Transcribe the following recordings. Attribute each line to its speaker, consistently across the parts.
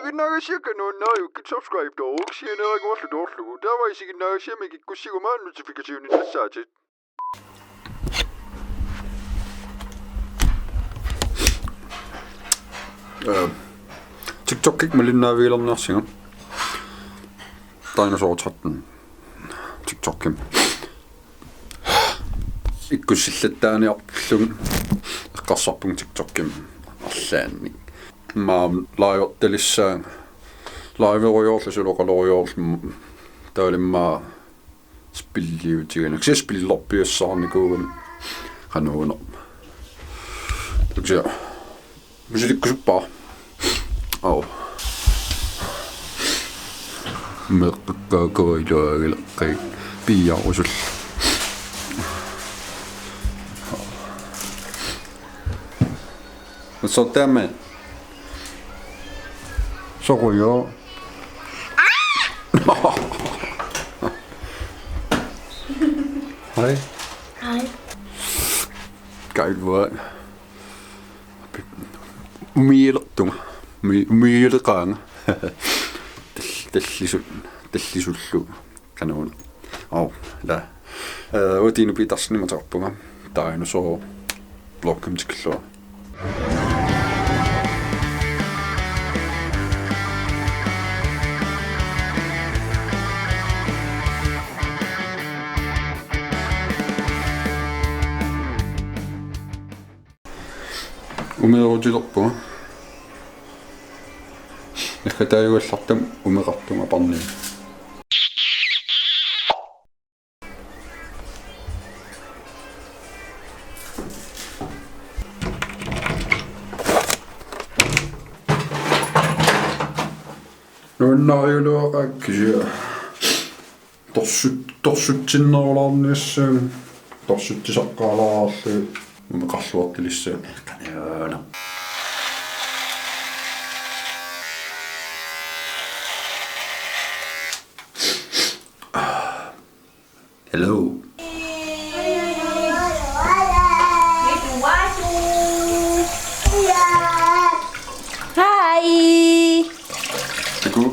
Speaker 1: Isikit naagasiakanoonnaayukki subscribe tooruksianeeriguarlu taava isikit naagasiamik ikkussigumaan notificationin nassaatit. TikTok malinnaavigilernarsinga Dynosaw 13 TikTokim ikkussillattaaniarlum eqqarsarpung TikTokim арлаанник маам лаajortalissaan лааверуйоорласулоqaloriorlum таалиммаа спиллиутигана ксиспиллорпиуссаарникууган канууна таксиа мусиликкусуппаа ау меққаккаакоилуагилеққи пиярусул Så dermed så ryger hej
Speaker 2: hej
Speaker 1: geil hvor umilqaanga tallisullu kanuun la udinu pitarsinima tarpunga Dynosaw blogkum tikallua умеерутилерпуга нахатааюаллартам умеқартума парни нуннариулуақаккисиа торсутсиннерулаарниассаам торсутсисаққаалаарлу умеқарлуартилиссаам канаана Hello.
Speaker 2: Hi.
Speaker 1: Taku.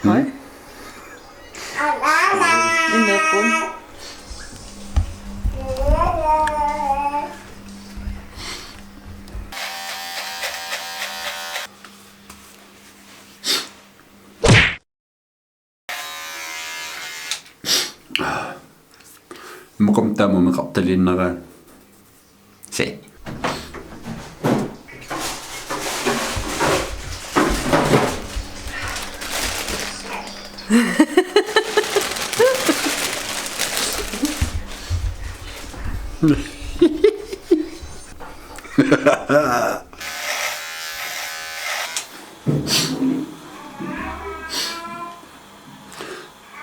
Speaker 2: Hej. En nødbund.
Speaker 1: Mukum tamu meqartalinnara. Se.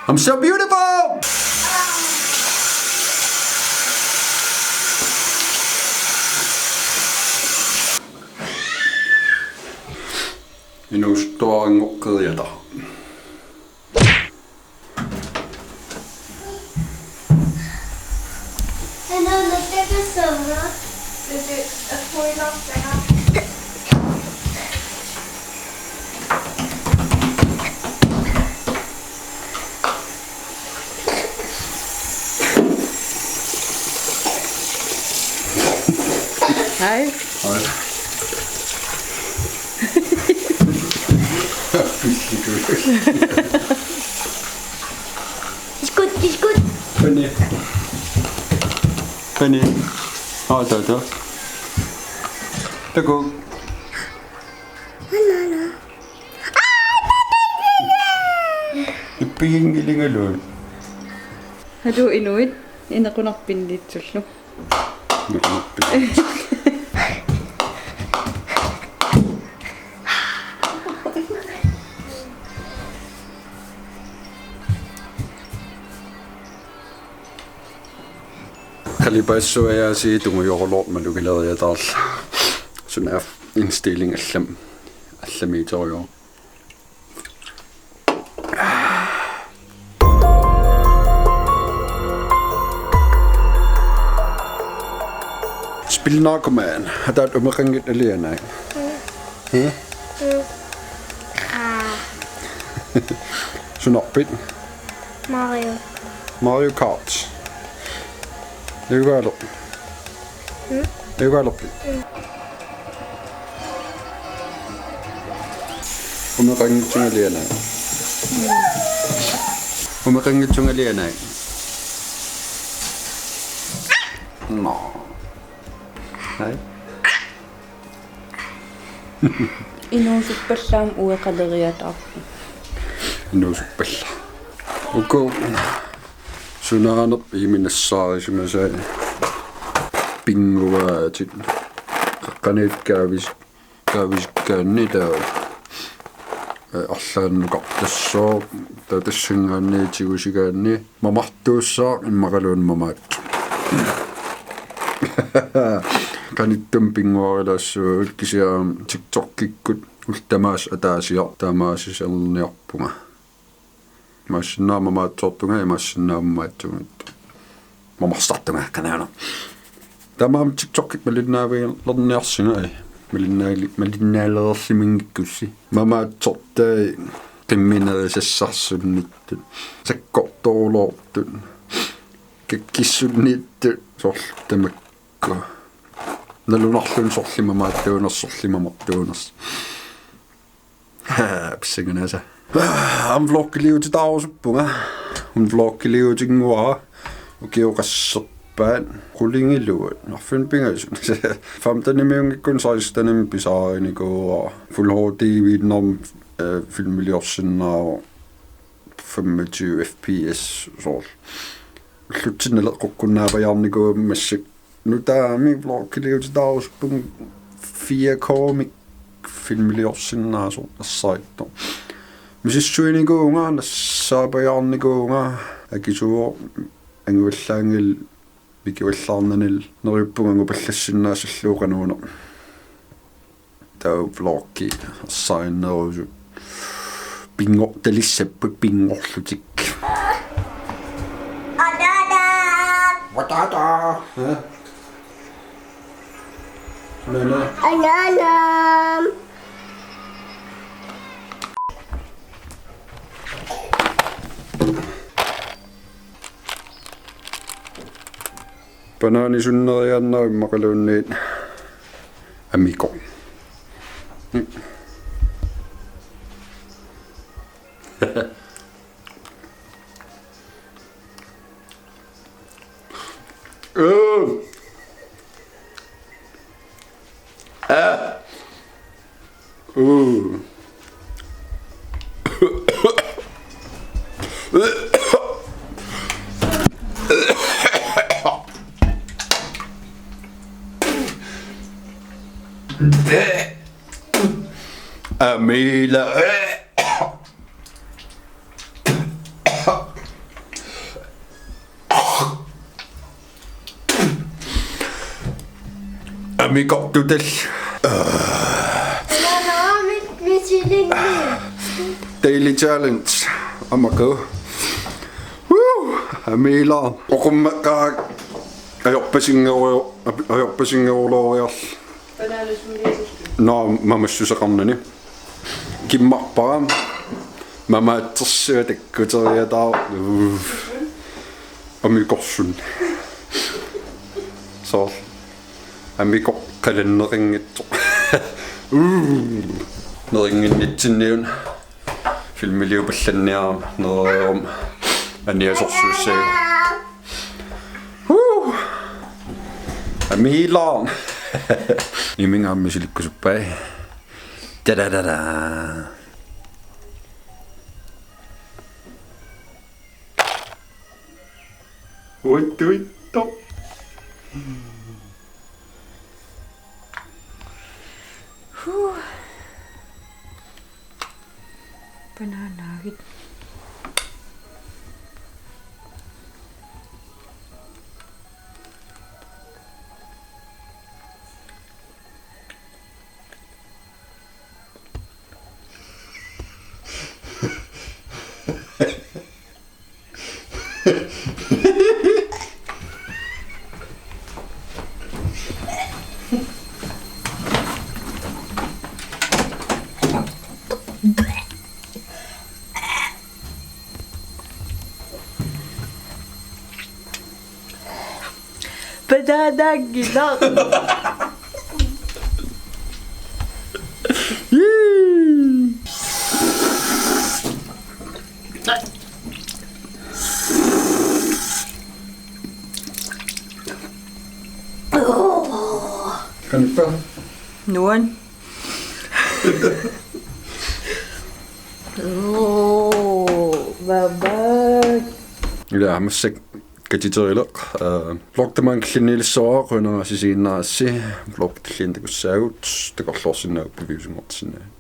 Speaker 1: I'm so beautiful! Inustuangokkeljata.
Speaker 2: En annan stäcker sömna. Vet du, jag får i lastarna. Hej.
Speaker 1: Hej.
Speaker 2: Ist gut.
Speaker 1: Penny. Penny. Da. Taku. Ippihingilingalun.
Speaker 2: Har du inuit? En ako nakpinditsullo.
Speaker 1: Kalibassuajaasi tungujorlort malukilaariataarl sunaf indstilling allamiitorio Pilnaakumaan. Hataat umakangit alianay. Sunoppit. Mario Kart. Leukaaloppi. Leukaaloppi. Umakangit alianay. Umakangit alianay. No. Hei.
Speaker 3: Inuusuppallaam ueqaleriataarpu.
Speaker 1: Inuusuppalla. Uko sunaanap iminassaarisumasa pinguaatit qaqqaniit kaavisikkaanni taa арлааннукартассоо татассангаанниитигусигаанни мамартуусsaa иммақалуун мамаат каниттум пингуарилаассуу кисиаам тиктоккиккут ултамаас атаасиар таамаасисерниарпунга массиннаамамаатсортунга имассиннааммаатсугут мамарстартунга канаана тамаам тиктоккик малиннаавиа лерниарсинга малиннаалерсимингиккусси мамаатсортаа qimminerissassarsunnittut sakkortoorloortut kikkissunniittut sortamakku nalunarlun sorlimamaattuunersorlimamartuuners pissanganasa vloggiliutitaarusuppunga vloggiliutinguara ukiuqasserpaat qulingiluut narfun pingasun 15-nimiungikkun 16-nim pisaarinikuura full HD vidnorm filmiusunngortissinnaavat 25 fps så slutsinelle qukkunnaapajаарnikuummassuk nutaami vloggiliutitaarusuppunga 4K filmiusunngortissinnaaso assaitto misissuinikuunga nassaapajaarnikuunga akisuo anguallaangil mikiuallaarnanil neriuppunga pallassinnaassalluuqanuuna tau vloggi assainerusu pingortalissapput pingorlutik watata nana
Speaker 2: Ananam.
Speaker 1: Panaani sunnerianna immaqaluunniit amiko Amila Amiko tutel
Speaker 2: Ananam misiling.
Speaker 1: Daily challenge amako Amila oqummakkaak ajorpasingerulooriarl no mamassuseqarnani kimmarparam mamaatsersuа takkuteriataa amikorsun so amikor kalenneringitso neringinnitsinniun filmiliupallanniaram nerium aniasorsuussaagu amiilaan nimingaammisilukkusuppai da-da-da-da uitto
Speaker 3: Panaanaagit Takorloorsinnaagukku.
Speaker 1: Kan du spørge?
Speaker 3: Nogen. Bye-bye.
Speaker 1: Ja, musik. Kajitoilok. Blogtaman Dynosaw, Dynosaw, Blogtaman Takorloorsinnaagukku, piviusunngortissinnaavat.